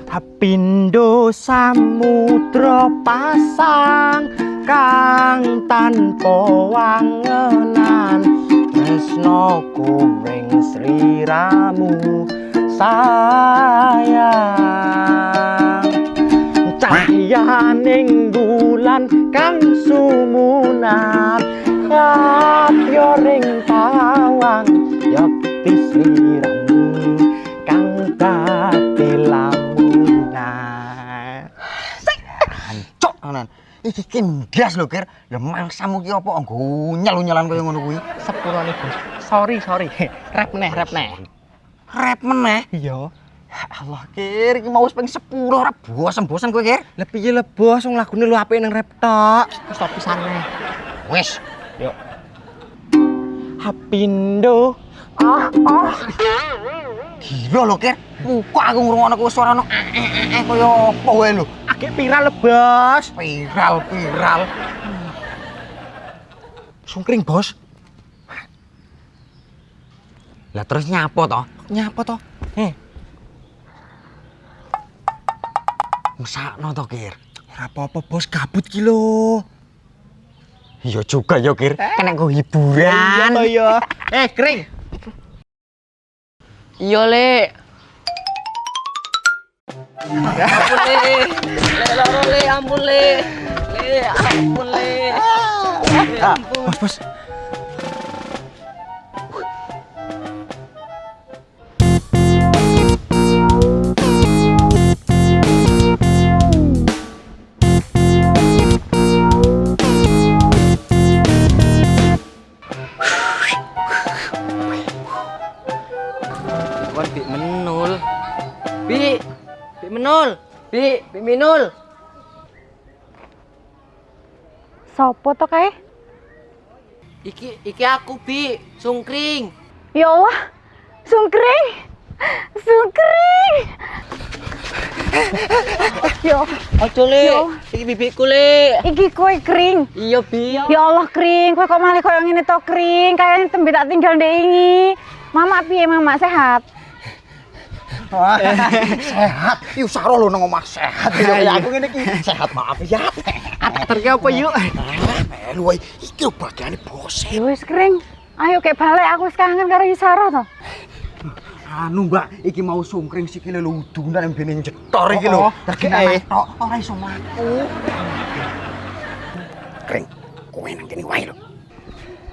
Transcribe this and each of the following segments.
Hapindo samudra pasang kang tanpa wangenan tresno kuring sliramu sayang cahyaning bulan kang sumunar kapyo ring pawang yakti sliramu kang dadi lamunan Cok anan. Iki kindas lho, Kir. Lah mangsamu ki apa nggo nyel-nyelan kaya ngono kuwi? sepurane bos. Sorry. Rap neh. Rap meneh. Iya. Ya Allah, Kir, iki mau wis ping 10 ora bosen-bosen kowe, Kir. Lah piye le bos, wong lagune lu apik ning rap tok. Wis tok pisane. Wis. Yuk. Hapindo. Gila lho, Kir. Muka aku ngrungokno kowe suarane kaya apa wae lho. Agek viral le bos. Viral. Sungkring bos. Lah terus nyapa to? Nyapa to? Mesakno to, Kir. Ora apa-apa bos, gabut ki lho. Iya juga ya, Kir. Kena go hiburan. Iya. Kring. Iya, Le. Ampun, Le. Bos. Wan Bi menul. Bi minul. Sopo to kae? Iki aku, Bi, Sungkring. Ya Allah, Sungkring. Yo, Ojo, Le. Iki bibiku, Le. iki kowe Kring. Iya, Bi. Ya Allah, Kring, kowe kok malah koyo ngene to, Kring? Kayane tembe tak tinggal ndek ingi. Mama piye, Mama sehat? Sehat. Yu saro lho nang omah sehat. Ya aku ngene iki sehat maaf ya. Terke apa yuk? Melu wae iki bagiane bose. Ya wis, Kring. Ayo kek balik, aku wis kangen karo Yusara to. Anu, Mbak, iki mau Sungkring sikile lho udunan mbene jetor iki lho. Terkene tok ora iso mlaku. Kring, kowe nang kene wae lho.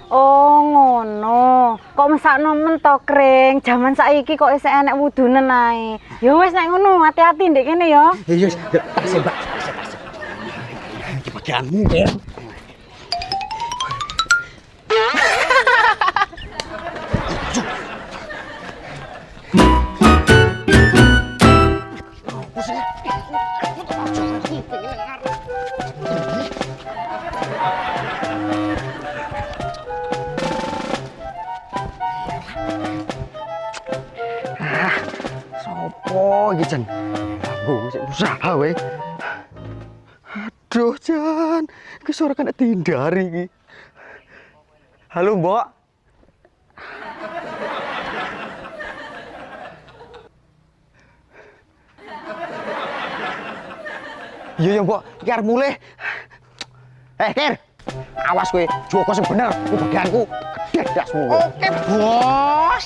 Oh, ngono. Kok mesakno men to, Kring? Jaman saiki kok isih enek wudunen ae. Ya wis nek ngono, hati-hati ndek kene ya. Ya wis, tas Mbak, tas. Iki bagianmu, Kir. Sopo iki Jan? Aku sik usaha wae. Aduh Jan, iki suara kena dihindari iki. Halo Mbok. Iya Mbok, iki arep mulih. Kir. Awas kowe, Joko sing bener, ku bagianku. Gedasmu. Oke, Bos.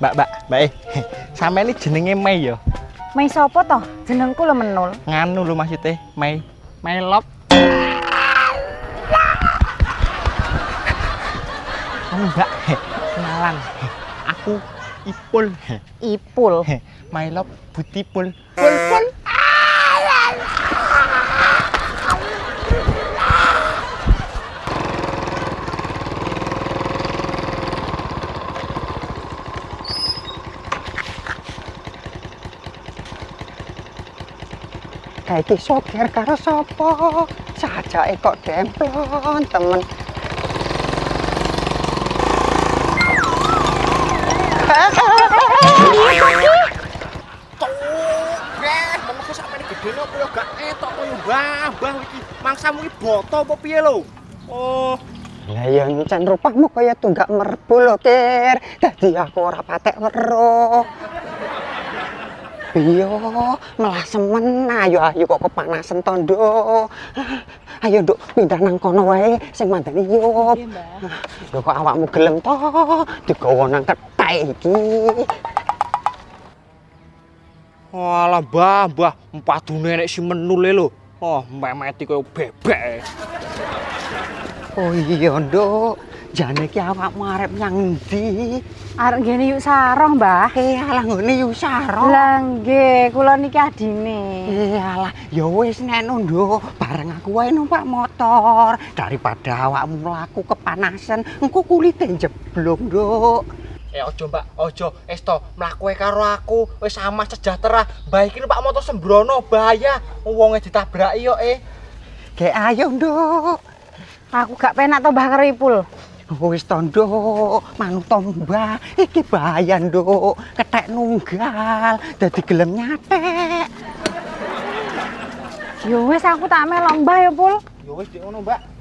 Mbak, sampe ini jenenge Mei ya? Mei sapa to? Jenengku lho menul. Nganu lho maksudnya, Mei love. Mbak, kenalan. Aku Ipul. Ipul. My love beautiful. Pul. Kaiki sokir karo sapa? Sajake kok demplon, temen. Gedene apa ya gak etok koyo mbah iki. Mangsamu iki boto apa piye lho? Oh, Lah ya encen rupamu kaya tunggak merbu lho, Kir. Dadi aku ora patek weruh. Iya, malah semen. Ayo kok kepanasan to, Nduk. Ayo, Nduk, pindah nang kono wae sing mandani Yop. Iya, Mbah. Lho kok awakmu gelem to digawa nang kethek iki. Walah, Mbah, empadune nek si menule lho. Oh, memeti koyo bebek. Oh iya, Nduk. Jane iki awakmu arep nyang ndi? Arep ngene yuk sarong, Mbah. Alah ngene yo sarong. Lah nggih, kula niki adine. Alah, ya wis neno, Nduk. Bareng aku wae numpak motor daripada awakmu mlaku kepanasan, engko kulite jeblok, Nduk. Ojo Mbak, ojo. Esto, mlaku karo aku wis sama sejahtera. Mbah iki numpak motor sembrono, bahaya. Wonge ditabraki yo Gek ayo, Nduk. Aku gak penak to Mbah karo Ipul. Wis to, Nduk. Manut to, Mbah. Iki bahaya, Nduk. Kethek nunggal dadi gelem nyatek. Yo wis aku tak melok Mbah ya, Pul. Yo wis dik ngono, Mbak.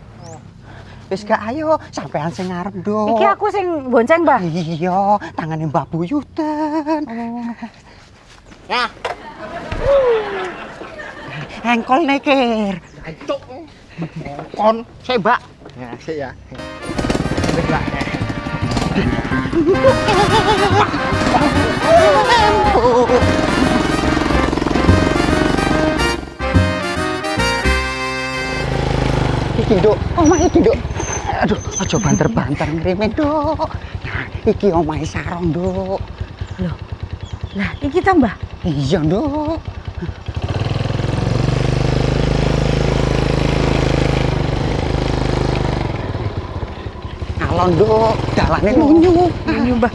Wis gak ayo, sampean sing ngarep, Nduk. Iki aku sing bonceng, Mbah. Iya, tangane Mbah Buyuten. Ya, Engkol nekir. cuk. Kon, sik, Mbak. Ya, sik ya. Wis, Mbak. Iki, Nduk. Omah iki, Nduk. Aduh, aja banter-banter ngrime, Nduk. Nah, iki omahe sarong, Nduk. Lah, iki to, Mbah. Iya, Nduk. Alon, Nduk. Dalane lunyu. Lunyu, Mbah.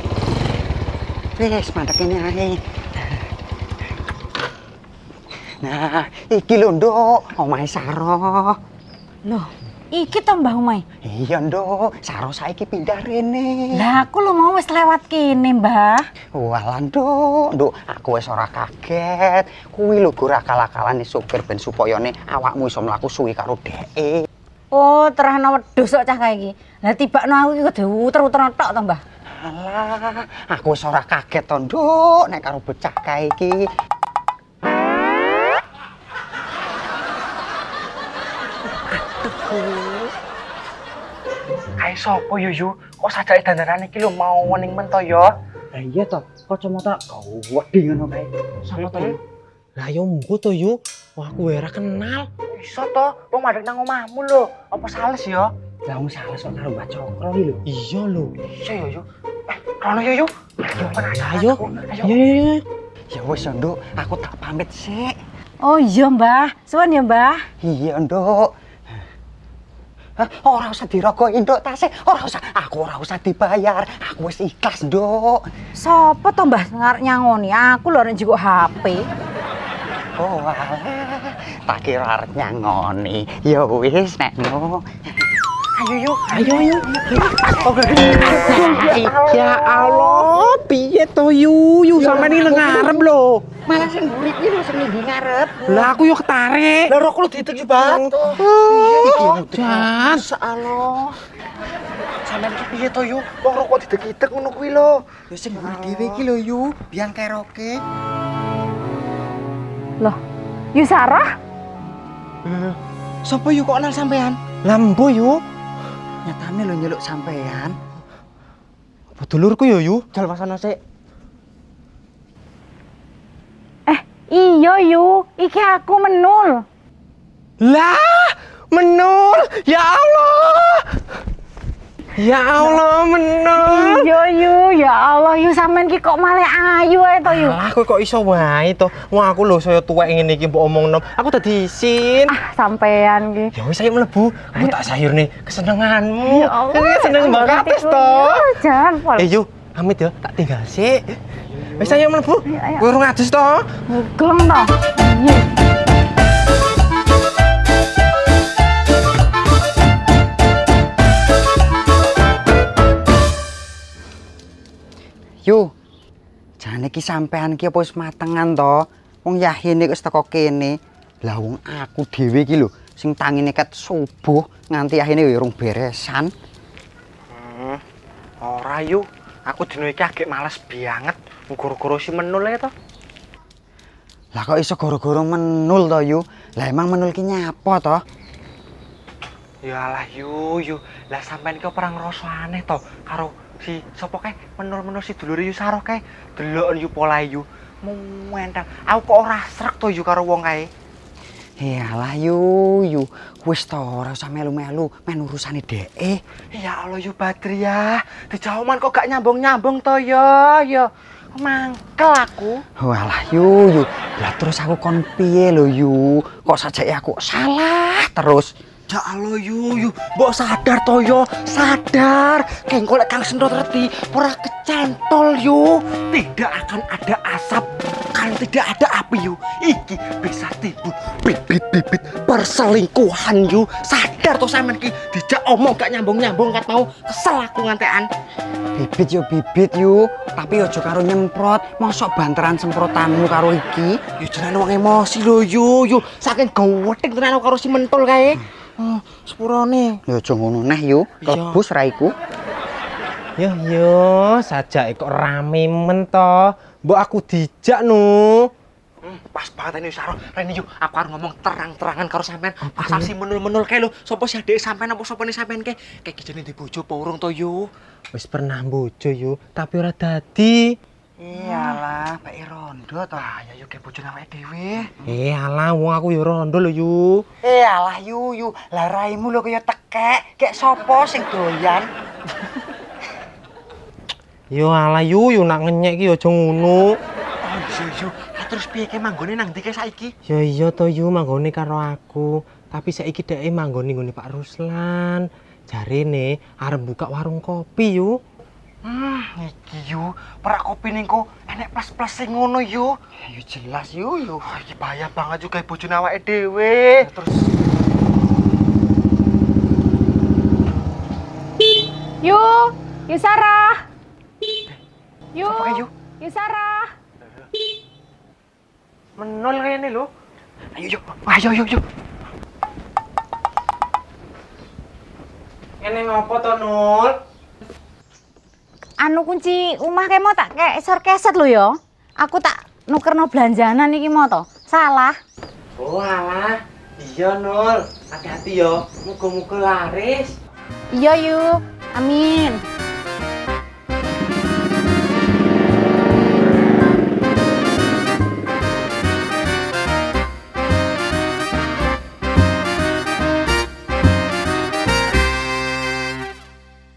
Wis, mandek kene ae. Nah, iki lho, Nduk. Omahe sarong. Loh, iki to Mbah omahe. Iya, Nduk. Sarong saiki pindah rene. Lah, aku lho mau wis lewat kene, Mbah. Walah, Nduk, aku wis ora kaget. Kuwi lho gur akal-akalane supir ben supayane awakmu iso mlaku suwi karo dheke. Oh, terahno wedhus kok cah kae iki. Lah tibakno aku iki kudu uter-uter tok to, Mbah. Alah, aku wis ora kaget to, Nduk, nek karo bocah kae iki. Kae sapa yo yu? Kok sajake dandaran iki lho mau wening men to yo? Lah iya to, kacamata wedi ngono kae. Sapa to? Lah yo munggo to yu. Wah aku ora kenal. Iso to, wong madhek nang omahmu lho. Apa sales yo? Lah wong sales kok karo Mbak Cokro iki lho. Iya lho. Iso yo yu. Rono yo yu. Ayo. Ayo. Ya wis, Nduk, aku tak pamit sik. Oh iya, Mbah. Suwun ya, Mbah. Iya, Nduk. Hah, ora usah dirogoki, Nduk, tasih. Ora usah, aku ora usah dibayar. Aku wis ikhlas, Nduk. Sopo to, Mbah ngarep nyangoni? Aku lho arep njukuk HP. Oh, alah. Tak kira arep nyangoni. Ya wis, nek no. Ayo yuk. Ayo. Ya Allah, piye to yu? Yu sampean iki ngarep lho. Malah sing mburi iki lho sing ndi ngarep. Lah aku yo ketarik. Lah rokok lu ditek yo, Bang. Jan. Masyaallah. Sampeyan iki piye to yu? Wong rokok didek-idek ngono kuwi lho. Ya sing mburi dhewe iki lho yu, biang keroke. Loh, Yu Sarah? Sopo yu kok kenal sampean? Lambo yu. Nyatane lho nyeluk sampean. Apa dulurku yo yu? Jal pasana sik. Iya, Yu. Iki aku Menul. Lah, Menul. Ya Allah. Ya Allah, Menul. Iya, Yu. Ya Allah, Yu sampean ki kok malah ayu ae to, Yu. Alah, kowe kok iso wae to. Wong aku lho saya tuwek ngene iki mbok omongno. Aku dadi isin. Ah, sampean ki. Ya wis ayo mlebu. Aku tak sayurne kesenenganmu. Ya Allah. Seneng banget to. Jangan, Pol. Yu, pamit ya, tak tinggal sik. Wis ayo mlebu. Ayo. Kowe urung adus to. Gelem to. Iya. Yu. Jane iki sampean iki apa wis matengan to? Wong Yahin iki wis teko kene. Lah wong aku dhewe iki lho sing tangine ket subuh nganti ahine ya urung beresan. Alah yu, aku dino iki agek males banget. Guru-guru si menul ya to. Lah kok iso gara-gara menul to yu? Lah emang menul ki nyapa to? Ya alah yu. Lah sampean ki perang ngrasa aneh to karo si sapa kae menul-menul si dulure yu Saroh kae. Delok yu polahe yu. Mental. Aku kok ora srek to yu karo wong kae. Iyalah yu, wis to ora usah melu-melu, men urusane dheke. Ya Allah yu Badri ya. Dijauman kok gak nyambung-nyambung to ya. Mangkel aku. Walah yu. Lah terus aku kon piye lho yu? Kok sajake aku salah terus. Ya Allah yu, mbok sadar to yo, sadar. Keng golek Kang Sendot reti, ora kecantol yu. Tidak akan ada asap kalau tidak ada api yu. Iki bisa timbul bibit-bibit perselingkuhan yu. Sadar to sampean ki, dijak omong gak nyambung-nyambung kat mau kesel aku ngantekan. Bibit yu, tapi aja karo nyemprot. Mosok banteran semprotanmu karo iki. Yu jenenge wong emosi lho yu. Saking gawething tenan aku karo si mentul kae. Sepurane. Ya aja ngono neh yu, klebus raiku. Yo, sajake kok rame men to. Mbok aku dijak nu. Pas banget ini Saroh. Rene yu, aku harus ngomong terang-terangan karo sampean. Asal si menul-menul kae lho, sapa sih adek sampean apa sapa sampean kae? Kayak kijene di bojo apa urung to yu? Wis pernah bojo yu, tapi ora dadi. Iyalah, Pak Rondo to. Ya yu ke bojo awake dhewe. Alah wong aku yo rondo lho yu. Iyalah yu, lah raimu lho kaya tekek, kek sapa sing doyan? Yo alah yu nak ngenyek ki aja ngono. Oh yu. Lah terus piye ke manggone nang ndi ke saiki? Ya iya to yu manggone karo aku, tapi saiki dheke manggone nggone Pak Ruslan. Jarene arep buka warung kopi yu. Iki yu, perak kopi ning kok enek plus-plus sing ngono yu. Ya jelas yu. Iki bahaya banget juga bojone awake dhewe. Terus Yu Sarah. Sapa kae, Yu? Yu Sarah. menol kayane lho. Ayo yuk. Ini ngopo to, Nul? Anu kunci omah kae mau tak keset lho ya. Aku tak nukerno belanjanan iki mau to. Salah. Oh alah, iya Nul. Hati-hati yo, muga-muga laris. Iya, Yu. Amin.